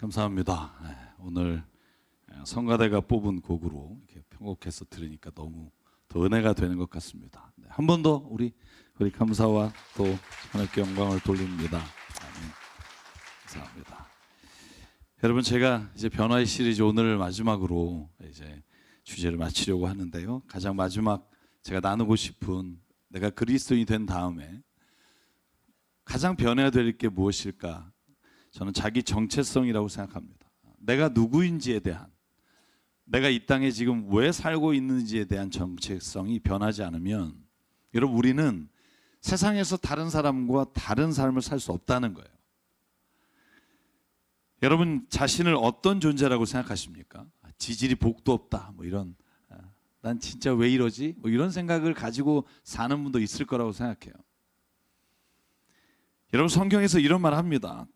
감사합니다. 오늘 성가대가 뽑은 곡으로 이렇게 편곡해서 들으니까 너무 더 은혜가 되는 것 같습니다. 한 번 더 우리 감사와 또 하나님께 영광을 돌립니다. 아멘. 감사합니다. 여러분, 제가 이제 변화의 시리즈 오늘 마지막으로 이제 주제를 마치려고 하는데요. 가장 마지막 제가 나누고 싶은, 내가 그리스도인이 된 다음에 가장 변해야 될 게 무엇일까? 저는 자기 정체성이라고 생각합니다. 내가 누구인지에 대한, 내가 이 땅에 지금 왜 살고 있는지에 대한 정체성이 변하지 않으면, 여러분, 우리는 세상에서 다른 사람과 다른 삶을 살 수 없다는 거예요. 여러분 자신을 어떤 존재라고 생각하십니까? 지질이 복도 없다, 뭐 이런, 난 진짜 왜 이러지? 뭐 이런 생각을 가지고 사는 분도 있을 거라고 생각해요. 여러분, 성경에서 이런 말 합니다.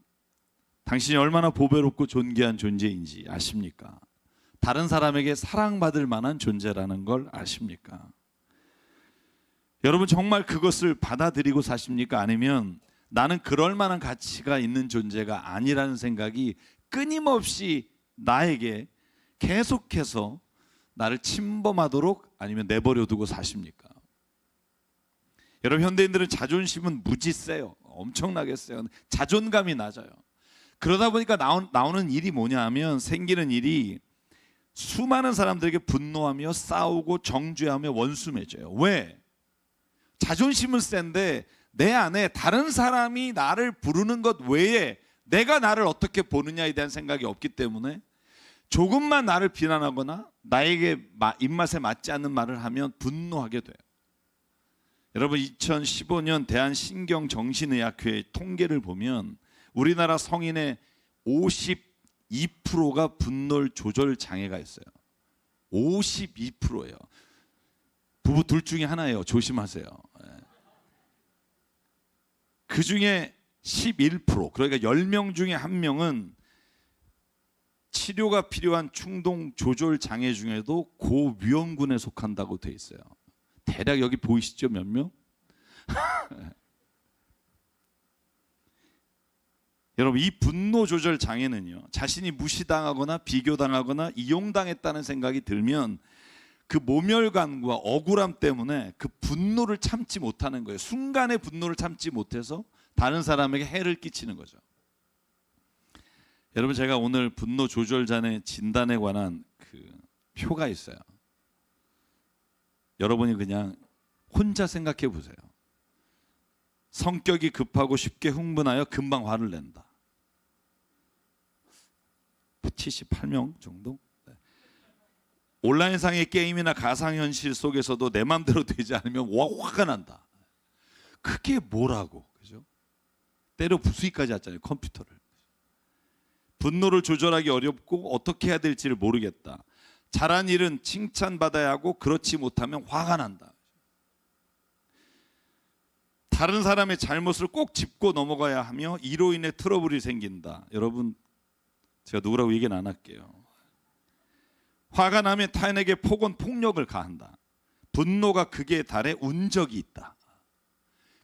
당신이 얼마나 보배롭고 존귀한 존재인지 아십니까? 다른 사람에게 사랑받을 만한 존재라는 걸 아십니까? 여러분, 정말 그것을 받아들이고 사십니까? 아니면 나는 그럴 만한 가치가 있는 존재가 아니라는 생각이 끊임없이 나에게 계속해서 나를 침범하도록 아니면 내버려 두고 사십니까? 여러분, 현대인들은 자존심은 무지 세요. 엄청나게 세요. 자존감이 낮아요. 그러다 보니까 나오는 일이 뭐냐 하면, 생기는 일이 수많은 사람들에게 분노하며 싸우고 정죄하며 원수 맺어요. 왜? 자존심은 센데 내 안에 다른 사람이 나를 부르는 것 외에 내가 나를 어떻게 보느냐에 대한 생각이 없기 때문에 조금만 나를 비난하거나 나에게 입맛에 맞지 않는 말을 하면 분노하게 돼요. 여러분, 2015년 대한신경정신의학회 통계를 보면 우리나라 성인의 52%가 분노 조절 장애가 있어요. 52%예요. 부부 둘 중에 하나예요. 조심하세요. 그 중에 11%, 그러니까 10명 중에 1명은 치료가 필요한 충동 조절 장애 중에도 고위험군에 속한다고 돼 있어요. 대략 여기 보이시죠? 몇 명? 여러분, 이 분노 조절 장애는요, 자신이 무시당하거나 비교당하거나 이용당했다는 생각이 들면 그 모멸감과 억울함 때문에 그 분노를 참지 못하는 거예요. 순간의 분노를 참지 못해서 다른 사람에게 해를 끼치는 거죠. 여러분, 제가 오늘 분노 조절 장애 진단에 관한 그 표가 있어요. 여러분이 그냥 혼자 생각해 보세요. 성격이 급하고 쉽게 흥분하여 금방 화를 낸다. 78명 정도? 온라인상의 게임이나 가상현실 속에서도 내 맘대로 되지 않으면 화가 난다. 그게 뭐라고, 그죠? 때려 부수기까지 하잖아요, 컴퓨터를. 분노를 조절하기 어렵고 어떻게 해야 될지를 모르겠다. 잘한 일은 칭찬받아야 하고 그렇지 못하면 화가 난다. 다른 사람의 잘못을 꼭 짚고 넘어가야 하며 이로 인해 트러블이 생긴다. 여러분, 제가 누구라고 얘기는 안 할게요. 화가 나면 타인에게 폭언폭력을 가한다. 분노가 극에 달해 운 적이 있다.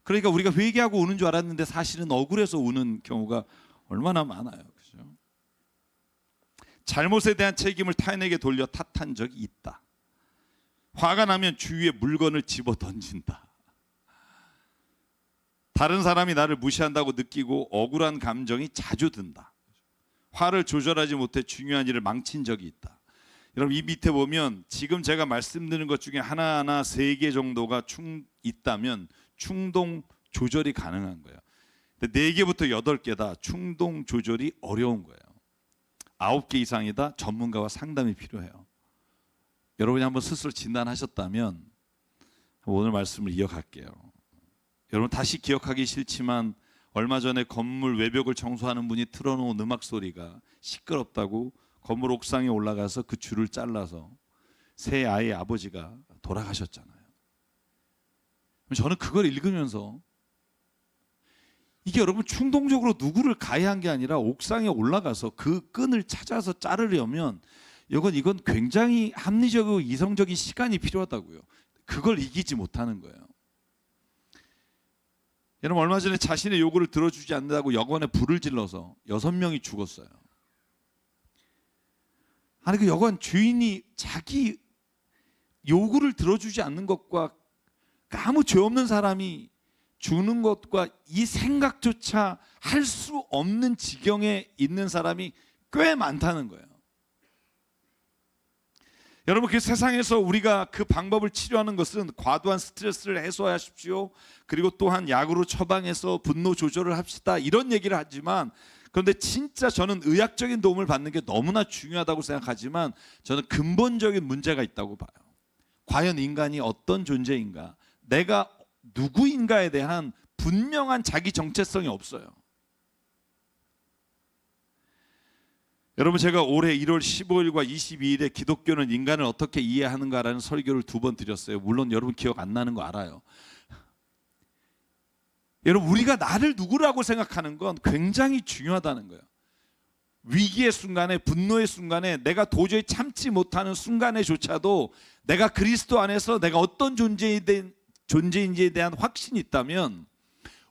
그러니까 우리가 회개하고 우는 줄 알았는데 사실은 억울해서 우는 경우가 얼마나 많아요, 그죠? 잘못에 대한 책임을 타인에게 돌려 탓한 적이 있다. 화가 나면 주위에 물건을 집어 던진다. 다른 사람이 나를 무시한다고 느끼고 억울한 감정이 자주 든다. 화를 조절하지 못해 중요한 일을 망친 적이 있다. 여러분, 이 밑에 보면 지금 제가 말씀드리는 것 중에 하나하나 3개 정도가 있다면 충동 조절이 가능한 거예요. 근데 4개부터 8개다 충동 조절이 어려운 거예요. 9개 이상이다 전문가와 상담이 필요해요. 여러분이 한번 스스로 진단하셨다면 오늘 말씀을 이어갈게요. 여러분, 다시 기억하기 싫지만 얼마 전에 건물 외벽을 청소하는 분이 틀어놓은 음악 소리가 시끄럽다고 건물 옥상에 올라가서 그 줄을 잘라서 새 아이의 아버지가 돌아가셨잖아요. 저는 그걸 읽으면서 이게 여러분 충동적으로 누구를 가해한 게 아니라 옥상에 올라가서 그 끈을 찾아서 자르려면 이건 굉장히 합리적이고 이성적인 시간이 필요하다고요. 그걸 이기지 못하는 거예요. 여러분, 얼마 전에 자신의 요구를 들어주지 않는다고 여관에 불을 질러서 6명이 죽었어요. 아니 그 여관 주인이 자기 요구를 들어주지 않는 것과 아무 죄 없는 사람이 주는 것과 이 생각조차 할 수 없는 지경에 있는 사람이 꽤 많다는 거예요. 여러분, 그 세상에서 우리가 그 방법을 치료하는 것은 과도한 스트레스를 해소하십시오, 그리고 또한 약으로 처방해서 분노 조절을 합시다, 이런 얘기를 하지만, 그런데 진짜 저는 의학적인 도움을 받는 게 너무나 중요하다고 생각하지만 저는 근본적인 문제가 있다고 봐요. 과연 인간이 어떤 존재인가, 내가 누구인가에 대한 분명한 자기 정체성이 없어요. 여러분, 제가 올해 1월 15일과 22일에 기독교는 인간을 어떻게 이해하는가라는 설교를 2번 드렸어요. 물론 여러분 기억 안 나는 거 알아요. 여러분, 우리가 나를 누구라고 생각하는 건 굉장히 중요하다는 거예요. 위기의 순간에, 분노의 순간에, 내가 도저히 참지 못하는 순간에조차도 내가 그리스도 안에서 내가 어떤 존재인지에 대한 확신이 있다면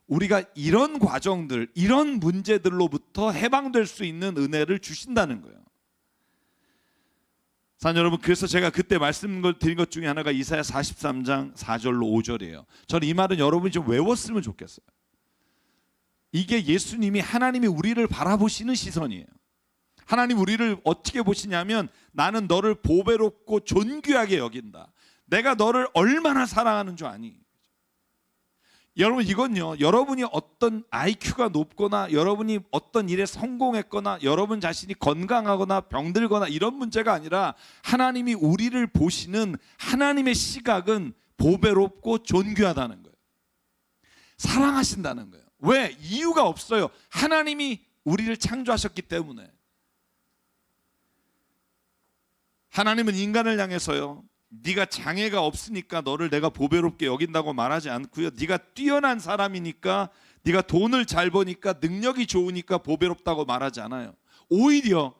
우리가 이런 과정들, 이런 문제들로부터 해방될 수 있는 은혜를 주신다는 거예요. 사랑 여러분, 그래서 제가 그때 말씀드린 것 중에 하나가 이사야 43장 4절로 5절이에요. 저는 이 말은 여러분이 좀 외웠으면 좋겠어요. 이게 예수님이, 하나님이 우리를 바라보시는 시선이에요. 하나님 우리를 어떻게 보시냐면, 나는 너를 보배롭고 존귀하게 여긴다. 내가 너를 얼마나 사랑하는 줄 아니? 여러분, 이건요, 여러분이 어떤 IQ가 높거나 여러분이 어떤 일에 성공했거나 여러분 자신이 건강하거나 병들거나 이런 문제가 아니라, 하나님이 우리를 보시는 하나님의 시각은 보배롭고 존귀하다는 거예요. 사랑하신다는 거예요. 왜? 이유가 없어요. 하나님이 우리를 창조하셨기 때문에. 하나님은 인간을 향해서요, 네가 장애가 없으니까 너를 내가 보배롭게 여긴다고 말하지 않고요, 네가 뛰어난 사람이니까, 네가 돈을 잘 버니까, 능력이 좋으니까 보배롭다고 말하지 않아요. 오히려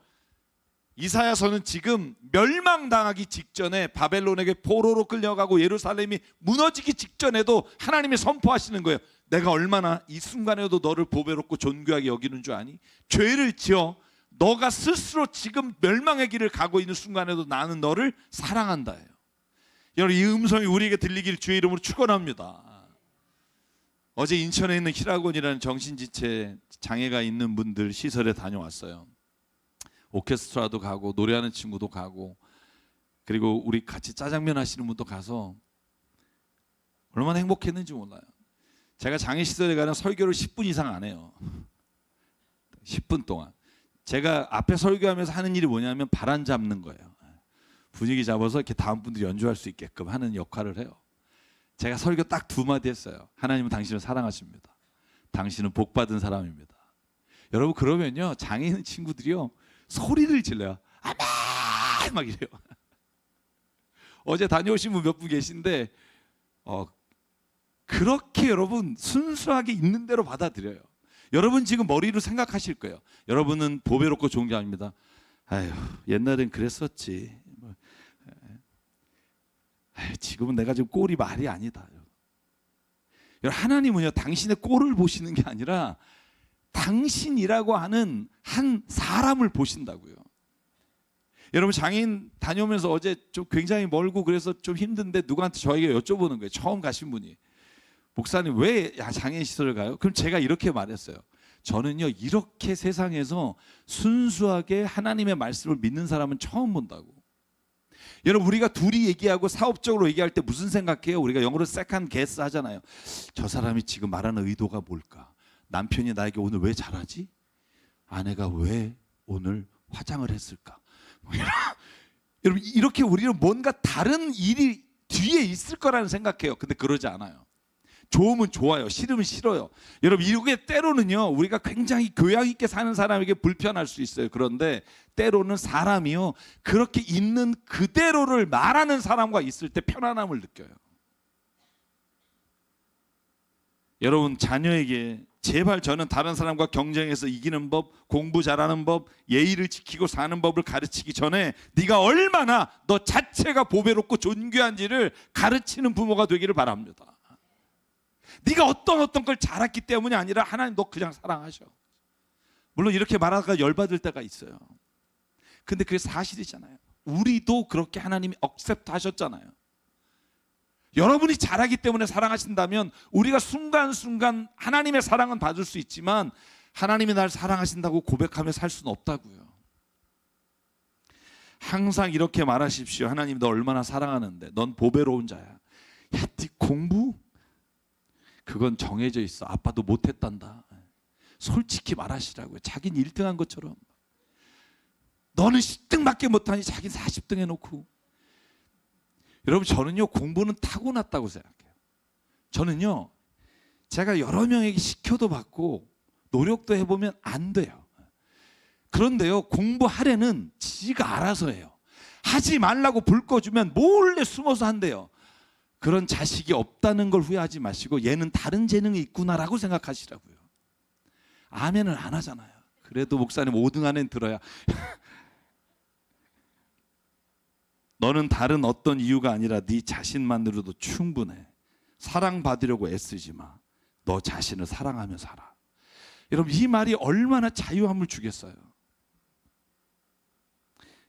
이사야서는 지금 멸망당하기 직전에, 바벨론에게 포로로 끌려가고 예루살렘이 무너지기 직전에도 하나님이 선포하시는 거예요. 내가 얼마나 이 순간에도 너를 보배롭고 존귀하게 여기는 줄 아니? 죄를 지어 너가 스스로 지금 멸망의 길을 가고 있는 순간에도 나는 너를 사랑한다예요. 여러분, 이 음성이 우리에게 들리길 주의 이름으로 축원합니다. 어제 인천에 있는 희락원이라는 정신지체 장애가 있는 분들 시설에 다녀왔어요. 오케스트라도 가고 노래하는 친구도 가고, 그리고 우리 같이 짜장면 하시는 분도 가서 얼마나 행복했는지 몰라요. 제가 장애 시설에 가면 설교를 10분 이상 안 해요. 10분 동안 제가 앞에 설교하면서 하는 일이 뭐냐면 바람 잡는 거예요. 분위기 잡아서 이렇게 다음 분들이 연주할 수 있게끔 하는 역할을 해요. 제가 설교 딱 2마디 했어요. 하나님은 당신을 사랑하십니다. 당신은 복받은 사람입니다. 여러분, 그러면요, 장애 있는 친구들이요, 소리를 질러요. 아멘! 막 이래요. 어제 다녀오신 분 몇 분 계신데 그렇게 여러분 순수하게 있는 대로 받아들여요. 여러분 지금 머리로 생각하실 거예요. 여러분은 보배롭고 존귀합니다. 아휴, 옛날엔 그랬었지. 지금은 내가 지금 꼴이 말이 아니다. 하나님은요, 당신의 꼴을 보시는 게 아니라 당신이라고 하는 한 사람을 보신다고요. 여러분, 장애인 다녀오면서 어제 좀 굉장히 멀고 그래서 좀 힘든데 누구한테 저에게 여쭤보는 거예요. 처음 가신 분이. 목사님, 왜 장애인 시설을 가요? 그럼 제가 이렇게 말했어요. 저는요, 이렇게 세상에서 순수하게 하나님의 말씀을 믿는 사람은 처음 본다고. 여러분, 우리가 둘이 얘기하고 사업적으로 얘기할 때 무슨 생각해요? 우리가 영어로 second guess 하잖아요. 저 사람이 지금 말하는 의도가 뭘까? 남편이 나에게 오늘 왜 잘하지? 아내가 왜 오늘 화장을 했을까? 여러분, 이렇게 우리는 뭔가 다른 일이 뒤에 있을 거라는 생각해요. 근데 그러지 않아요. 좋으면 좋아요, 싫으면 싫어요. 여러분, 이게 때로는요, 우리가 굉장히 교양 있게 사는 사람에게 불편할 수 있어요. 그런데 때로는 사람이요, 그렇게 있는 그대로를 말하는 사람과 있을 때 편안함을 느껴요. 여러분, 자녀에게 제발 저는 다른 사람과 경쟁해서 이기는 법, 공부 잘하는 법, 예의를 지키고 사는 법을 가르치기 전에 네가 얼마나 너 자체가 보배롭고 존귀한지를 가르치는 부모가 되기를 바랍니다. 네가 어떤 걸 잘했기 때문이 아니라 하나님 너 그냥 사랑하셔. 물론 이렇게 말하다가 열받을 때가 있어요. 근데 그게 사실이잖아요. 우리도 그렇게 하나님이 억셉트 하셨잖아요. 여러분이 잘하기 때문에 사랑하신다면 우리가 순간순간 하나님의 사랑은 받을 수 있지만 하나님이 날 사랑하신다고 고백하며 살 수는 없다고요. 항상 이렇게 말하십시오. 하나님 너 얼마나 사랑하는데 넌 보배로운 자야. 야, 네 공부? 그건 정해져 있어. 아빠도 못했단다. 솔직히 말하시라고요. 자기는 1등한 것처럼. 너는 10등밖에 못하니 자기는 40등 해놓고. 여러분 저는요 공부는 타고났다고 생각해요. 저는요 제가 여러 명에게 시켜도 받고 노력도 해보면 안 돼요. 그런데요 공부하려는 지가 알아서 해요. 하지 말라고 불 꺼주면 몰래 숨어서 한대요. 그런 자식이 없다는 걸 후회하지 마시고 얘는 다른 재능이 있구나라고 생각하시라고요. 아멘을 안 하잖아요. 그래도 목사님 5등 안엔 들어야. 너는 다른 어떤 이유가 아니라 네 자신만으로도 충분해. 사랑받으려고 애쓰지 마. 너 자신을 사랑하며 살아. 여러분 이 말이 얼마나 자유함을 주겠어요.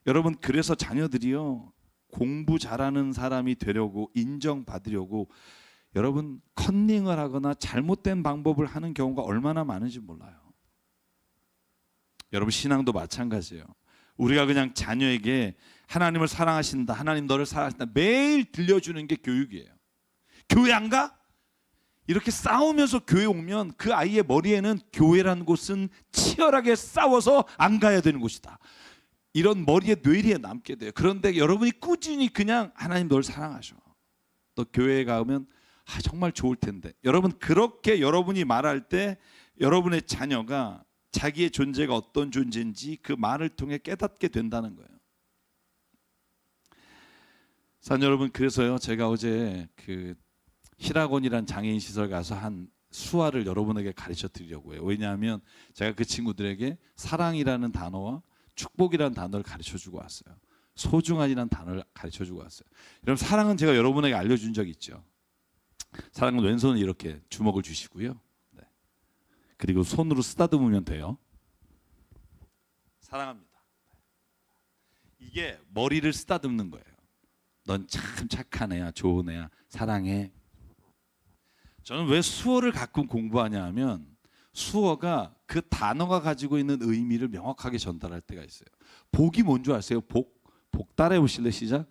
여러분 그래서 자녀들이요 공부 잘하는 사람이 되려고 인정받으려고 여러분 컨닝을 하거나 잘못된 방법을 하는 경우가 얼마나 많은지 몰라요. 여러분 신앙도 마찬가지예요. 우리가 그냥 자녀에게 하나님을 사랑하신다, 하나님 너를 사랑하신다 매일 들려주는 게 교육이에요. 교회 안 가? 이렇게 싸우면서 교회 오면 그 아이의 머리에는 교회라는 곳은 치열하게 싸워서 안 가야 되는 곳이다, 이런 머리에 뇌리에 남게 돼요. 그런데 여러분이 꾸준히 그냥 하나님 널 사랑하셔, 너 교회에 가면 정말 좋을 텐데, 여러분 그렇게 여러분이 말할 때 여러분의 자녀가 자기의 존재가 어떤 존재인지 그 말을 통해 깨닫게 된다는 거예요. 사랑 여러분, 그래서요 제가 어제 그 희락원이란 장애인 시설 가서 한 수화를 여러분에게 가르쳐 드리려고 해요. 왜냐하면 제가 그 친구들에게 사랑이라는 단어와 축복이라는 단어를 가르쳐 주고 왔어요. 소중한이라는 단어를 가르쳐 주고 왔어요. 여러분 사랑은 제가 여러분에게 알려준 적 있죠. 사랑은 왼손을 이렇게 주먹을 주시고요. 네. 그리고 손으로 쓰다듬으면 돼요. 사랑합니다. 이게 머리를 쓰다듬는 거예요. 넌 참 착한 애야, 좋은 애야, 사랑해. 저는 왜 수어를 가끔 공부하냐 하면 수어가 그 단어가 가지고 있는 의미를 명확하게 전달할 때가 있어요. 복이 뭔지 아세요? 복 따라해 보실래요? 시작.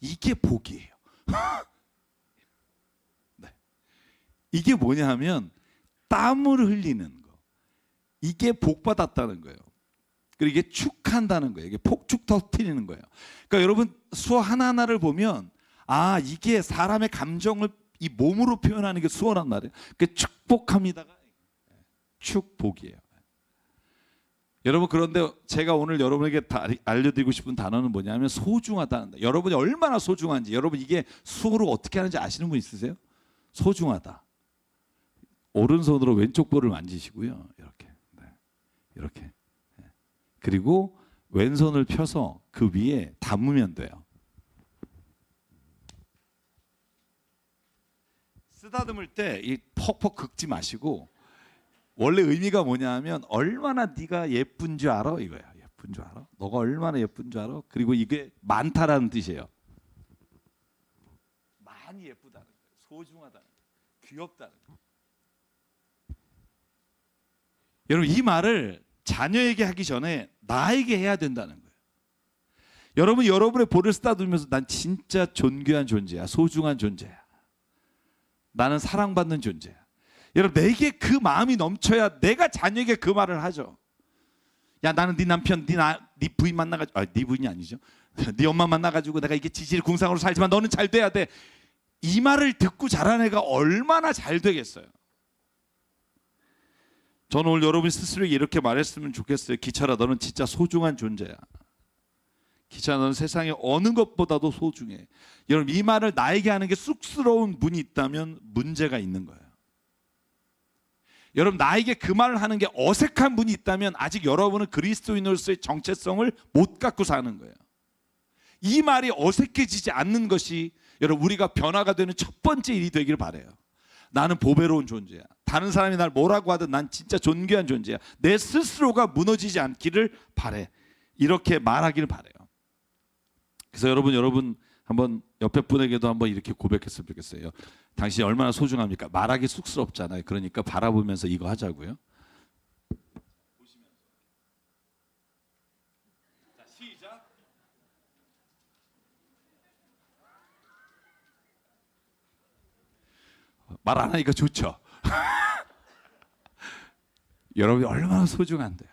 이게 복이에요. 네. 이게 뭐냐 하면 땀을 흘리는 거. 이게 복 받았다는 거예요. 그리고 이게 축한다는 거예요. 이게 폭죽 터뜨리는 거예요. 그러니까 여러분 수어 하나하나를 보면 이게 사람의 감정을 이 몸으로 표현하는 게 수어란 말이에요. 그 축복합니다가 축복이에요. 여러분 그런데 제가 오늘 여러분에게 알려드리고 싶은 단어는 뭐냐면 소중하다는 거. 여러분이 얼마나 소중한지, 여러분 이게 수어로 어떻게 하는지 아시는 분 있으세요? 소중하다. 오른손으로 왼쪽 볼을 만지시고요. 이렇게. 네. 이렇게. 그리고 왼손을 펴서 그 위에 담으면 돼요. 쓰다듬을 때 이 퍽퍽 긁지 마시고 원래 의미가 뭐냐 하면 얼마나 네가 예쁜 줄 알아 이거야. 예쁜 줄 알아? 너가 얼마나 예쁜 줄 알아? 그리고 이게 많다라는 뜻이에요. 많이 예쁘다는 거예요. 소중하다는 거예요. 귀엽다는 거예요. 여러분 이 말을 자녀에게 하기 전에 나에게 해야 된다는 거예요. 여러분 여러분의 볼을 쓰다듬으면서 난 진짜 존귀한 존재야, 소중한 존재야, 나는 사랑받는 존재야. 여러분 내게 그 마음이 넘쳐야 내가 자녀에게 그 말을 하죠. 야 나는 네 남편, 네 부인 만나가지고 네 부인이 아니죠. 네 엄마 만나가지고 내가 이게 지질궁상으로 살지만 너는 잘 돼야 돼. 이 말을 듣고 자란 애가 얼마나 잘 되겠어요. 저는 오늘 여러분 스스로에게 이렇게 말했으면 좋겠어요. 기철아 너는 진짜 소중한 존재야. 기철아 너는 세상에 어느 것보다도 소중해. 여러분 이 말을 나에게 하는 게 쑥스러운 분이 있다면 문제가 있는 거예요. 여러분 나에게 그 말을 하는 게 어색한 분이 있다면 아직 여러분은 그리스도인으로서의 정체성을 못 갖고 사는 거예요. 이 말이 어색해지지 않는 것이 여러분 우리가 변화가 되는 첫 번째 일이 되기를 바라요. 나는 보배로운 존재야. 다른 사람이 날 뭐라고 하든 난 진짜 존귀한 존재야. 내 스스로가 무너지지 않기를 바래. 이렇게 말하기를 바래요. 그래서 여러분 한번 옆에 분에게도 한번 이렇게 고백했으면 좋겠어요. 당신이 얼마나 소중합니까? 말하기 쑥스럽잖아요. 그러니까 바라보면서 이거 하자고요. 자, 시작. 말 안 하니까 좋죠. 여러분이 얼마나 소중한데요.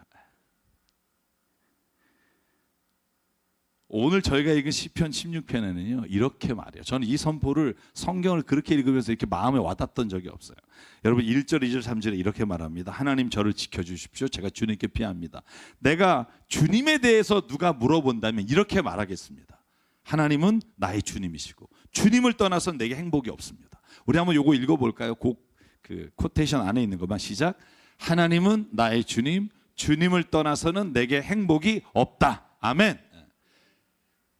오늘 저희가 읽은 시편 16편에는요 이렇게 말해요. 저는 이 선포를 성경을 그렇게 읽으면서 이렇게 마음에 와닿던 적이 없어요. 여러분 1절, 2절, 3절에 이렇게 말합니다. 하나님 저를 지켜주십시오. 제가 주님께 피합니다. 내가 주님에 대해서 누가 물어본다면 이렇게 말하겠습니다. 하나님은 나의 주님이시고 주님을 떠나서 내게 행복이 없습니다. 우리 한번 요거 읽어볼까요? 그 코테이션 안에 있는 것만 시작. 하나님은 나의 주님, 주님을 떠나서는 내게 행복이 없다. 아멘.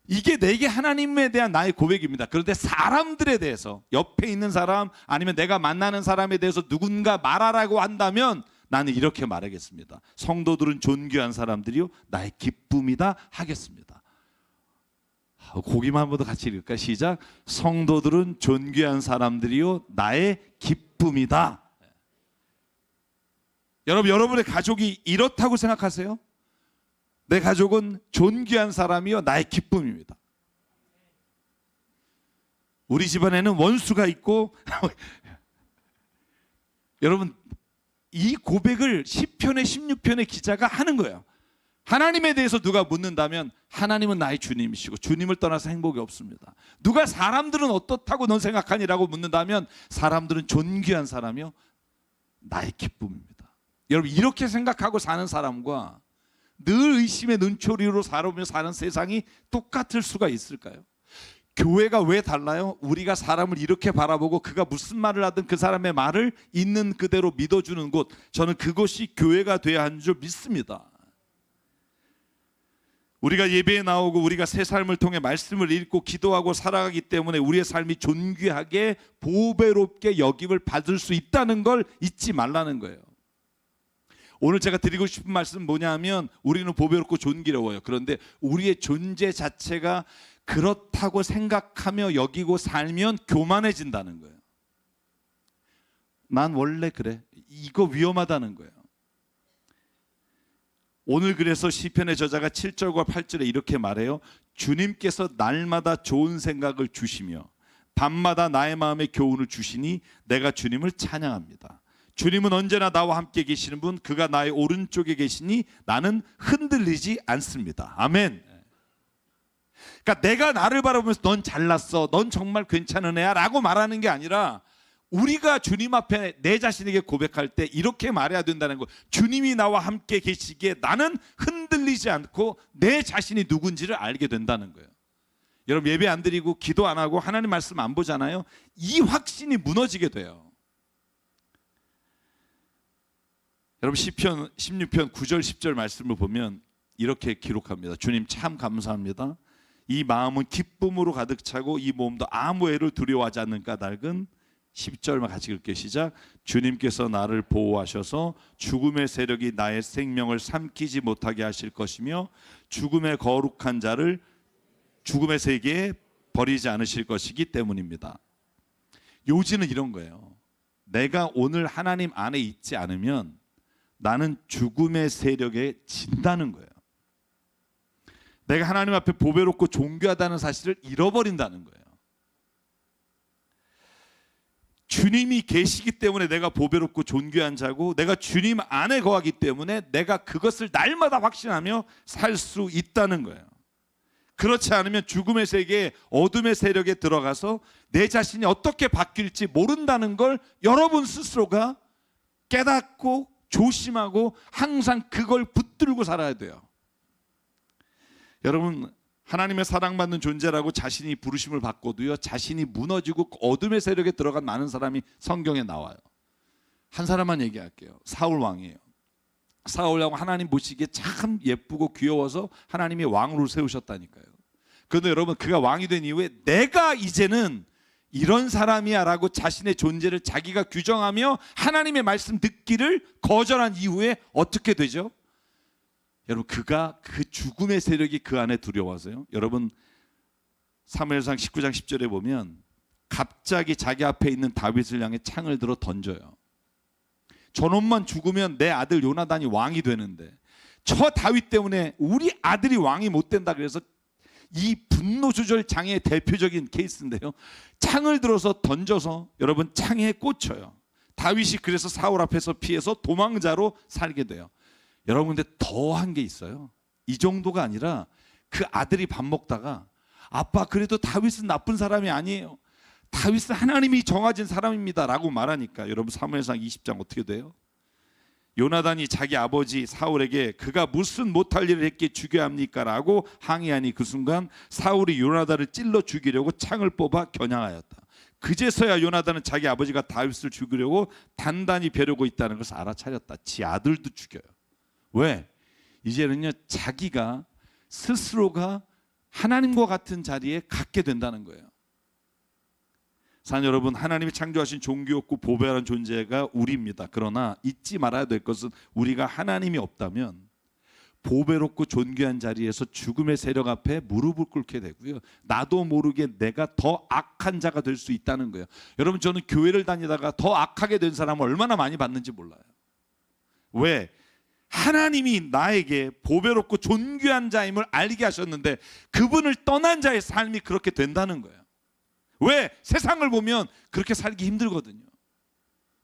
이게 내게 하나님에 대한 나의 고백입니다. 그런데 사람들에 대해서, 옆에 있는 사람 아니면 내가 만나는 사람에 대해서 누군가 말하라고 한다면 나는 이렇게 말하겠습니다. 성도들은 존귀한 사람들이요 나의 기쁨이다 하겠습니다. 고기만 한 번 더 같이 읽을까요? 시작. 성도들은 존귀한 사람들이요 나의 기쁨이다. 여러분의 가족이 이렇다고 생각하세요? 내 가족은 존귀한 사람이요 나의 기쁨입니다. 우리 집안에는 원수가 있고 여러분 이 고백을 시편의 16편의 기자가 하는 거예요. 하나님에 대해서 누가 묻는다면 하나님은 나의 주님이시고 주님을 떠나서 행복이 없습니다. 누가 사람들은 어떻다고 넌 생각하니라고 묻는다면 사람들은 존귀한 사람이요 나의 기쁨입니다. 여러분 이렇게 생각하고 사는 사람과 늘 의심의 눈초리로 살아오며 사는 세상이 똑같을 수가 있을까요? 교회가 왜 달라요? 우리가 사람을 이렇게 바라보고 그가 무슨 말을 하든 그 사람의 말을 있는 그대로 믿어주는 곳, 저는 그것이 교회가 돼야 하는 줄 믿습니다. 우리가 예배에 나오고 우리가 새 삶을 통해 말씀을 읽고 기도하고 살아가기 때문에 우리의 삶이 존귀하게 보배롭게 여김을 받을 수 있다는 걸 잊지 말라는 거예요. 오늘 제가 드리고 싶은 말씀은 뭐냐면 우리는 보배롭고 존귀로워요. 그런데 우리의 존재 자체가 그렇다고 생각하며 여기고 살면 교만해진다는 거예요. 난 원래 그래. 이거 위험하다는 거예요. 오늘 그래서 시편의 저자가 7절과 8절에 이렇게 말해요. 주님께서 날마다 좋은 생각을 주시며 밤마다 나의 마음에 교훈을 주시니 내가 주님을 찬양합니다. 주님은 언제나 나와 함께 계시는 분, 그가 나의 오른쪽에 계시니 나는 흔들리지 않습니다. 아멘. 그러니까 내가 나를 바라보면서 넌 잘났어, 넌 정말 괜찮은 애야 라고 말하는 게 아니라 우리가 주님 앞에 내 자신에게 고백할 때 이렇게 말해야 된다는 거. 주님이 나와 함께 계시기에 나는 흔들리지 않고 내 자신이 누군지를 알게 된다는 거예요. 여러분 예배 안 드리고 기도 안 하고 하나님 말씀 안 보잖아요. 이 확신이 무너지게 돼요. 여러분 시편 16편 9절 10절 말씀을 보면 이렇게 기록합니다. 주님 참 감사합니다. 이 마음은 기쁨으로 가득 차고 이 몸도 아무 애를 두려워하지 않는 까닭은 10절만 같이 읽게 시작. 주님께서 나를 보호하셔서 죽음의 세력이 나의 생명을 삼키지 못하게 하실 것이며 죽음의 거룩한 자를 죽음의 세계에 버리지 않으실 것이기 때문입니다. 요지는 이런 거예요. 내가 오늘 하나님 안에 있지 않으면 나는 죽음의 세력에 진다는 거예요. 내가 하나님 앞에 보배롭고 존귀하다는 사실을 잃어버린다는 거예요. 주님이 계시기 때문에 내가 보배롭고 존귀한 자고 내가 주님 안에 거하기 때문에 내가 그것을 날마다 확신하며 살 수 있다는 거예요. 그렇지 않으면 죽음의 세계에 어둠의 세력에 들어가서 내 자신이 어떻게 바뀔지 모른다는 걸 여러분 스스로가 깨닫고 조심하고 항상 그걸 붙들고 살아야 돼요. 여러분 하나님의 사랑받는 존재라고 자신이 부르심을 받고도요 자신이 무너지고 어둠의 세력에 들어간 많은 사람이 성경에 나와요. 한 사람만 얘기할게요. 사울 왕이에요. 사울 왕 하나님 보시기에 참 예쁘고 귀여워서 하나님이 왕으로 세우셨다니까요. 그런데 여러분 그가 왕이 된 이후에 내가 이제는 이런 사람이야 라고 자신의 존재를 자기가 규정하며 하나님의 말씀 듣기를 거절한 이후에 어떻게 되죠? 여러분, 그 죽음의 세력이 그 안에 두려워서요. 여러분, 사무엘상 19장 10절에 보면 갑자기 자기 앞에 있는 다윗을 향해 창을 들어 던져요. 저놈만 죽으면 내 아들 요나단이 왕이 되는데 저 다윗 때문에 우리 아들이 왕이 못 된다. 그래서 이 분노 조절 장애의 대표적인 케이스인데요. 창을 들어서 던져서 여러분 창에 꽂혀요. 다윗이 그래서 사울 앞에서 피해서 도망자로 살게 돼요. 여러분, 근데 더한 게 있어요. 이 정도가 아니라 그 아들이 밥 먹다가 아빠, 그래도 다윗은 나쁜 사람이 아니에요. 다윗은 하나님이 정하신 사람입니다 라고 말하니까 여러분, 사무엘상 20장 어떻게 돼요? 요나단이 자기 아버지 사울에게 그가 무슨 못할 일을 했기에 죽여야 합니까? 라고 항의하니 그 순간 사울이 요나단을 찔러 죽이려고 창을 뽑아 겨냥하였다. 그제서야 요나단은 자기 아버지가 다윗을 죽이려고 단단히 벼르고 있다는 것을 알아차렸다. 지 아들도 죽여요. 왜? 이제는요, 자기가 스스로가 하나님과 같은 자리에 갖게 된다는 거예요. 사랑 여러분, 하나님이 창조하신 존귀롭고 보배한 존재가 우리입니다. 그러나 잊지 말아야 될 것은 우리가 하나님이 없다면 보배롭고 존귀한 자리에서 죽음의 세력 앞에 무릎을 꿇게 되고요, 나도 모르게 내가 더 악한 자가 될 수 있다는 거예요. 여러분, 저는 교회를 다니다가 더 악하게 된 사람을 얼마나 많이 봤는지 몰라요. 왜? 하나님이 나에게 보배롭고 존귀한 자임을 알게 하셨는데 그분을 떠난 자의 삶이 그렇게 된다는 거예요. 왜? 세상을 보면 그렇게 살기 힘들거든요.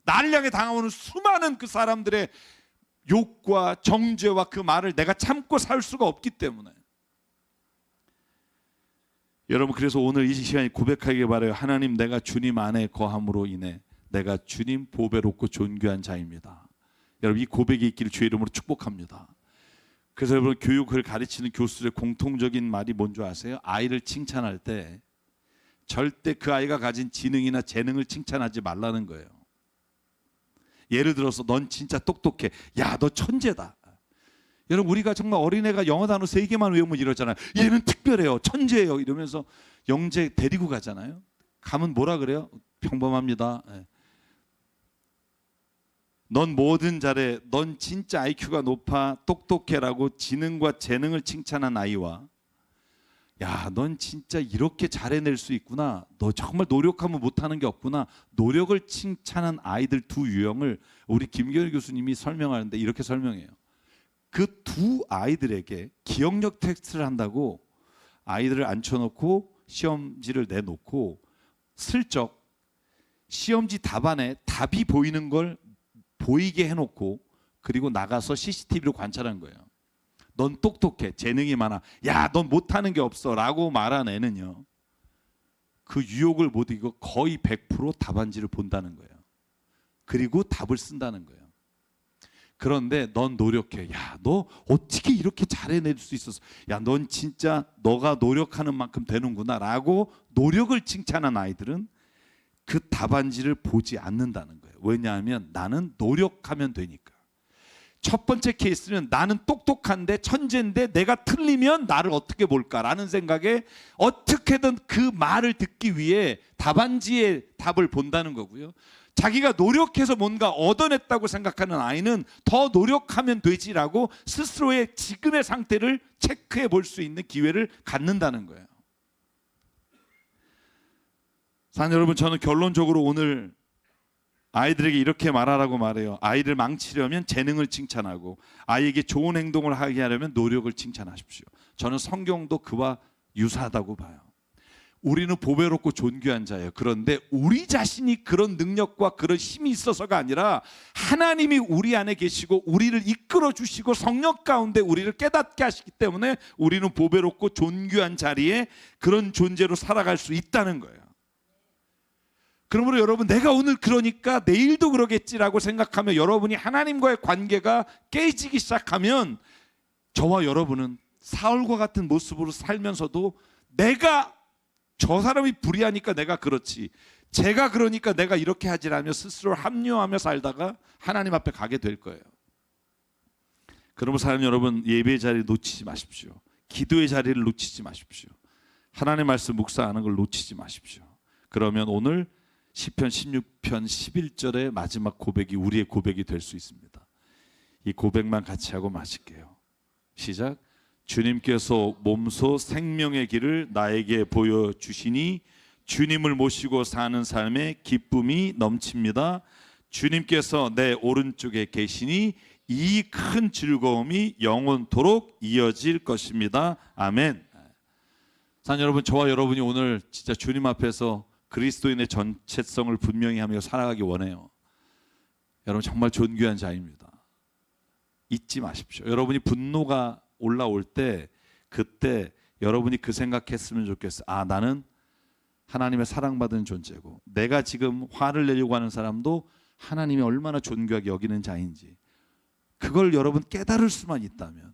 나를 향해 당하오는 수많은 그 사람들의 욕과 정죄와 그 말을 내가 참고 살 수가 없기 때문에. 여러분, 그래서 오늘 이 시간에 고백하기를 바라요. 하나님, 내가 주님 안에 거함으로 인해 내가 주님 보배롭고 존귀한 자입니다. 여러분, 이 고백이 있기를 주의 이름으로 축복합니다. 그래서 여러분, 교육을 가르치는 교수들의 공통적인 말이 뭔지 아세요? 아이를 칭찬할 때 절대 그 아이가 가진 지능이나 재능을 칭찬하지 말라는 거예요. 예를 들어서 넌 진짜 똑똑해. 야, 너 천재다. 여러분, 우리가 정말 어린애가 영어 단어 3개만 외우면 이러잖아요. 얘는 특별해요. 천재예요. 이러면서 영재 데리고 가잖아요. 가면 뭐라 그래요? 평범합니다. 넌 뭐든 잘해. 넌 진짜 IQ가 높아. 똑똑해라고 지능과 재능을 칭찬한 아이와 야, 넌 진짜 이렇게 잘해낼 수 있구나. 너 정말 노력하면 못하는 게 없구나. 노력을 칭찬한 아이들 두 유형을 우리 김경일 교수님이 설명하는데 이렇게 설명해요. 그 두 아이들에게 기억력 테스트를 한다고 아이들을 앉혀놓고 시험지를 내놓고 슬쩍 시험지 답안에 답이 보이는 걸 보이게 해놓고 그리고 나가서 CCTV로 관찰한 거예요. 넌 똑똑해, 재능이 많아. 야, 넌 못하는 게 없어 라고 말한 애는요, 그 유혹을 못 이기고 거의 100% 답안지를 본다는 거예요. 그리고 답을 쓴다는 거예요. 그런데 넌 노력해. 야, 너 어떻게 이렇게 잘해낼 수 있었어? 야, 넌 진짜 너가 노력하는 만큼 되는구나 라고 노력을 칭찬한 아이들은 그 답안지를 보지 않는다는 거예요. 왜냐하면 나는 노력하면 되니까. 첫 번째 케이스는 나는 똑똑한데 천재인데 내가 틀리면 나를 어떻게 볼까라는 생각에 어떻게든 그 말을 듣기 위해 답안지에 답을 본다는 거고요. 자기가 노력해서 뭔가 얻어냈다고 생각하는 아이는 더 노력하면 되지라고 스스로의 지금의 상태를 체크해 볼 수 있는 기회를 갖는다는 거예요. 사랑하는 여러분, 저는 결론적으로 오늘 아이들에게 이렇게 말하라고 말해요. 아이를 망치려면 재능을 칭찬하고 아이에게 좋은 행동을 하게 하려면 노력을 칭찬하십시오. 저는 성경도 그와 유사하다고 봐요. 우리는 보배롭고 존귀한 자예요. 그런데 우리 자신이 그런 능력과 그런 힘이 있어서가 아니라 하나님이 우리 안에 계시고 우리를 이끌어 주시고 성령 가운데 우리를 깨닫게 하시기 때문에 우리는 보배롭고 존귀한 자리에 그런 존재로 살아갈 수 있다는 거예요. 그러므로 여러분, 내가 오늘 그러니까 내일도 그러겠지라고 생각하며 여러분이 하나님과의 관계가 깨지기 시작하면 저와 여러분은 사울과 같은 모습으로 살면서도 내가 저 사람이 불의하니까 내가 그렇지, 제가 그러니까 내가 이렇게 하지라며 스스로 합리화하며 살다가 하나님 앞에 가게 될 거예요. 그러므로 사랑하는 여러분, 예배의 자리를 놓치지 마십시오. 기도의 자리를 놓치지 마십시오. 하나님의 말씀 묵상하는 걸 놓치지 마십시오. 그러면 오늘 시편 16편 11절의 마지막 고백이 우리의 고백이 될 수 있습니다. 이 고백만 같이 하고 마실게요. 시작. 주님께서 몸소 생명의 길을 나에게 보여주시니 주님을 모시고 사는 삶에 기쁨이 넘칩니다. 주님께서 내 오른쪽에 계시니 이 큰 즐거움이 영원토록 이어질 것입니다. 아멘. 사랑 여러분, 저와 여러분이 오늘 진짜 주님 앞에서 그리스도인의 정체성을 분명히 하며 살아가기 원해요. 여러분 정말 존귀한 자입니다. 잊지 마십시오. 여러분이 분노가 올라올 때 그때 여러분이 그 생각했으면 좋겠어요. 아, 나는 하나님의 사랑받은 존재고 내가 지금 화를 내려고 하는 사람도 하나님이 얼마나 존귀하게 여기는 자인지 그걸 여러분 깨달을 수만 있다면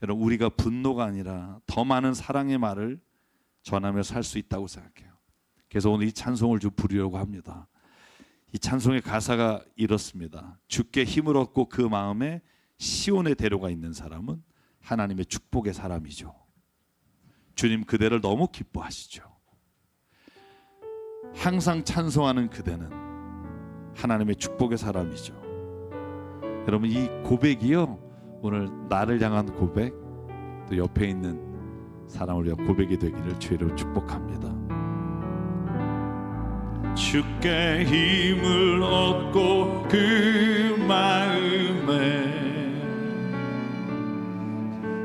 여러분 우리가 분노가 아니라 더 많은 사랑의 말을 전하며 살 수 있다고 생각해요. 그래서 오늘 이 찬송을 좀 부르려고 합니다. 이 찬송의 가사가 이렇습니다. 주께 힘을 얻고 그 마음에 시온의 대로가 있는 사람은 하나님의 축복의 사람이죠. 주님 그대를 너무 기뻐하시죠. 항상 찬송하는 그대는 하나님의 축복의 사람이죠. 여러분 이 고백이요 오늘 나를 향한 고백 또 옆에 있는 사람을 위한 고백이 되기를 주의로 축복합니다. 주께 힘을 얻고 그 마음에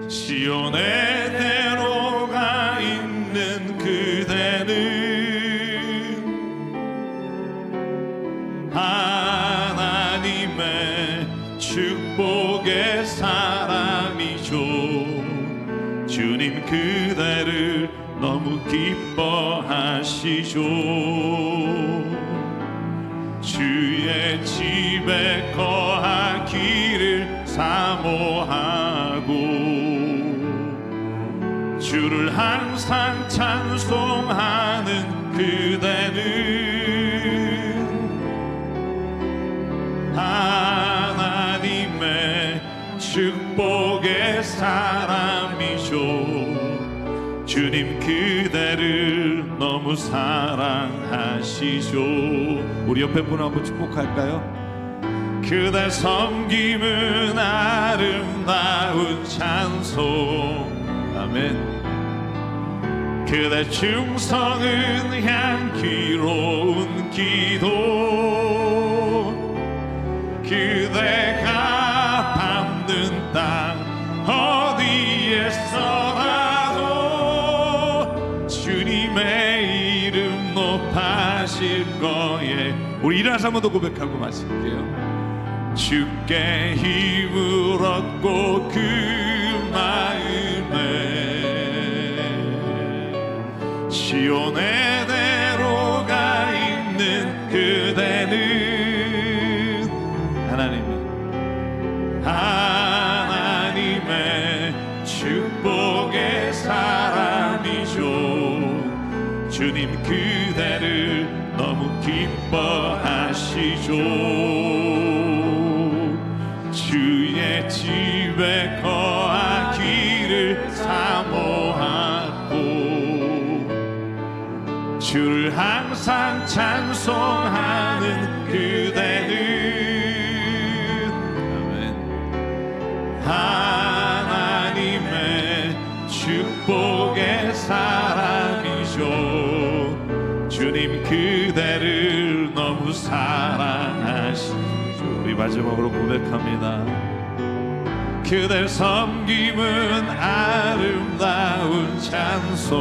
시온의 대로가 있는 그대는 하나님의 축복의 사람이죠. 주님 그대를 너무 기뻐하시죠. 주의 집에 거하기를 사모하고 주를 항상 찬송하는 그대는 하나님의 축복의 사람이죠. 주님 그대를 너무 사랑하시죠. 우리 옆에 분 한번 축복할까요? 그대 섬김은 아름다운 찬송. 아멘. 그대 충성은 향기로운 기도. 그대가 밟는 땅 어디에서라도 주님의 이름 높아질 거에. 우리 일어나서 한 번 더 고백하고 마실게요. 주께 힘을 얻고 그 마음에 시온의 대로가 있는 그대는 하나님의 축복의 사람이죠. 주님 그대를 너무 기뻐하시죠. 주의 집에 거하기를 사모하고 주를 항상 찬송하는 그대는 하나님의 축복의 사람이죠. 주님 그대를 너무 사랑하시죠. 우리 마지막으로 고백합니다. 그댈 섬김은 아름다운 찬송.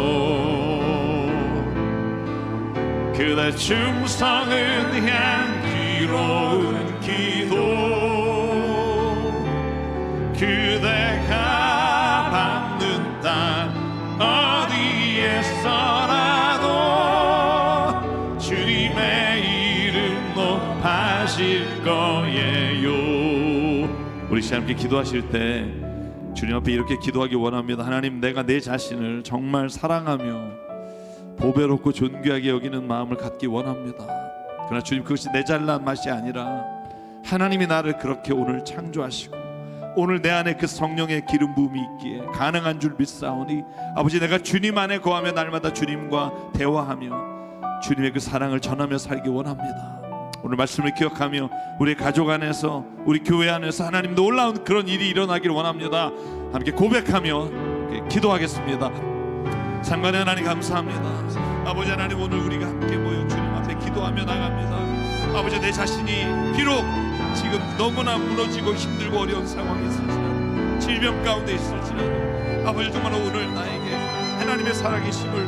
그대 충성은 향기로운 기도. 그대가 밟는 땅 어디에서라도 주님의 이름 높아질 거예요. 우리 시간 함께 기도하실 때 주님 앞에 이렇게 기도하기 원합니다. 하나님, 내가 내 자신을 정말 사랑하며 보배롭고 존귀하게 여기는 마음을 갖기 원합니다. 그러나 주님, 그것이 내 잘난 맛이 아니라 하나님이 나를 그렇게 오늘 창조하시고 오늘 내 안에 그 성령의 기름 부음이 있기에 가능한 줄 믿사오니 아버지, 내가 주님 안에 거하며 날마다 주님과 대화하며 주님의 그 사랑을 전하며 살기 원합니다. 오늘 말씀을 기억하며 우리 가족 안에서, 우리 교회 안에서 하나님 놀라운 그런 일이 일어나기를 원합니다. 함께 고백하며 기도하겠습니다. 상관의 하나님 감사합니다. 아버지 하나님, 오늘 우리가 함께 모여 주님 앞에 기도하며 나갑니다. 아버지, 내 자신이 비록 지금 너무나 무너지고 힘들고 어려운 상황에 있을지라도, 질병 가운데 있을지라도, 아버지 정말 오늘 나에게 하나님의 살아계심을,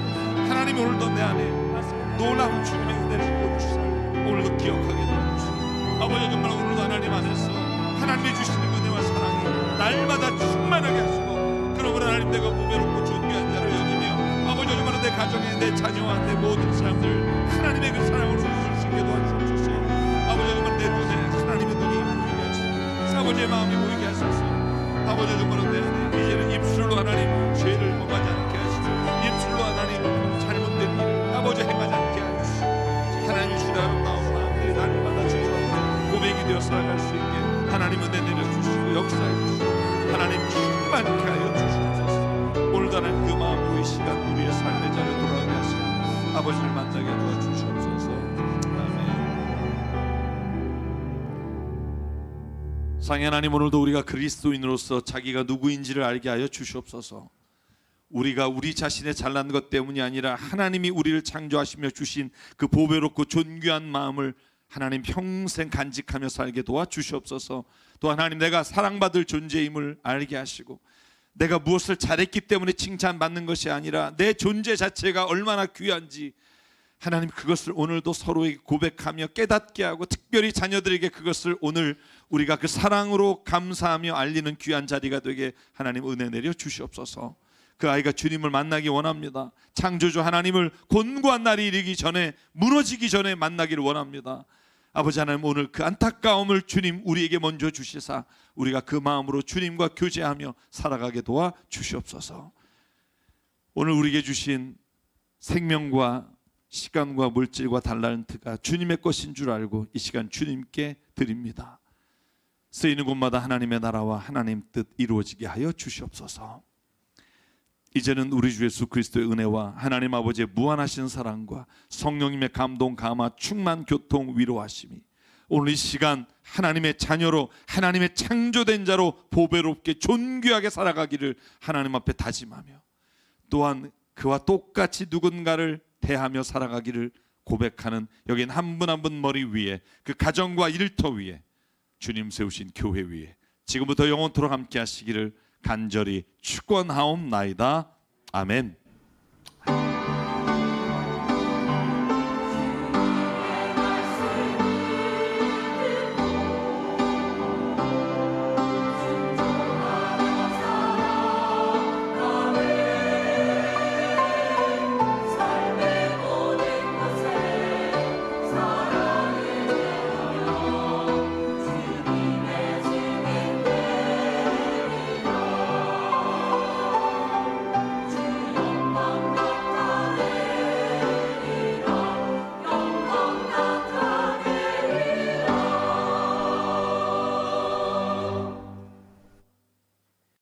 하나님이 오늘도 내 안에 놀라운 주님의 은혜를 보여주시고 오늘도 기억하게 도와주시고, 아버지 정말 오늘도 하나님 안에서 하나님이 주시는 은혜와 사랑이 날마다 충만하게 하시고, 그러므로 하나님 내가 보배롭고 존귀한 자로 여기며, 아버지 정말 내 가정에, 내 자녀와 내 모든 사람들 하나님의 그 사랑으로 부을 수 있게 도와주옵소서. 아버지 정말 내 눈에 하나님의 눈이 보이게 하시고, 아버지의 마음이 보이게 하소서. 아버지 정말 내 안에 이제는 입술로 하나님 죄를 범하지 않게 하시고, 입술로 하나님 잘못된 일을 아버지 행하지 않게 하시고, 하나님 주시는 아름다운 마음들이 날마다 주님 앞에 고백이 되어 살아갈 수 있게 하나님 은혜 내려주시고 역사해 주시고 하나님 충만케 하여 주시옵소서. 오늘도 하나님 그 마음으로 이 시간 우리의 삶의 자리에 돌아가게 하시고 아버지를 만나게 도와주시옵소서. 아멘. 상의 하나님, 오늘도 우리가 그리스도인으로서 자기가 누구인지를 알게 하여 주시옵소서. 우리가 우리 자신의 잘난 것 때문이 아니라 하나님이 우리를 창조하시며 주신 그 보배롭고 존귀한 마음을 하나님 평생 간직하며 살게 도와주시옵소서. 또 하나님, 내가 사랑받을 존재임을 알게 하시고, 내가 무엇을 잘했기 때문에 칭찬받는 것이 아니라 내 존재 자체가 얼마나 귀한지 하나님 그것을 오늘도 서로에게 고백하며 깨닫게 하고, 특별히 자녀들에게 그것을 오늘 우리가 그 사랑으로 감사하며 알리는 귀한 자리가 되게 하나님 은혜 내려 주시옵소서. 그 아이가 주님을 만나기 원합니다. 창조주 하나님을 곤고한 날이 이르기 전에, 무너지기 전에 만나기를 원합니다. 아버지 하나님, 오늘 그 안타까움을 주님 우리에게 먼저 주시사 우리가 그 마음으로 주님과 교제하며 살아가게 도와 주시옵소서. 오늘 우리에게 주신 생명과 시간과 물질과 달란트가 주님의 것인 줄 알고 이 시간 주님께 드립니다. 쓰이는 곳마다 하나님의 나라와 하나님 뜻 이루어지게 하여 주시옵소서. 이제는 우리 주 예수 그리스도의 은혜와 하나님 아버지의 무한하신 사랑과 성령님의 감동, 감화, 충만, 교통, 위로하심이 오늘 이 시간 하나님의 자녀로, 하나님의 창조된 자로 보배롭게 존귀하게 살아가기를 하나님 앞에 다짐하며, 또한 그와 똑같이 누군가를 대하며 살아가기를 고백하는 여긴 한 분 한 분 머리 위에, 그 가정과 일터 위에, 주님 세우신 교회 위에 지금부터 영원토록 함께 하시기를 간절히 축원하옵나이다. 아멘.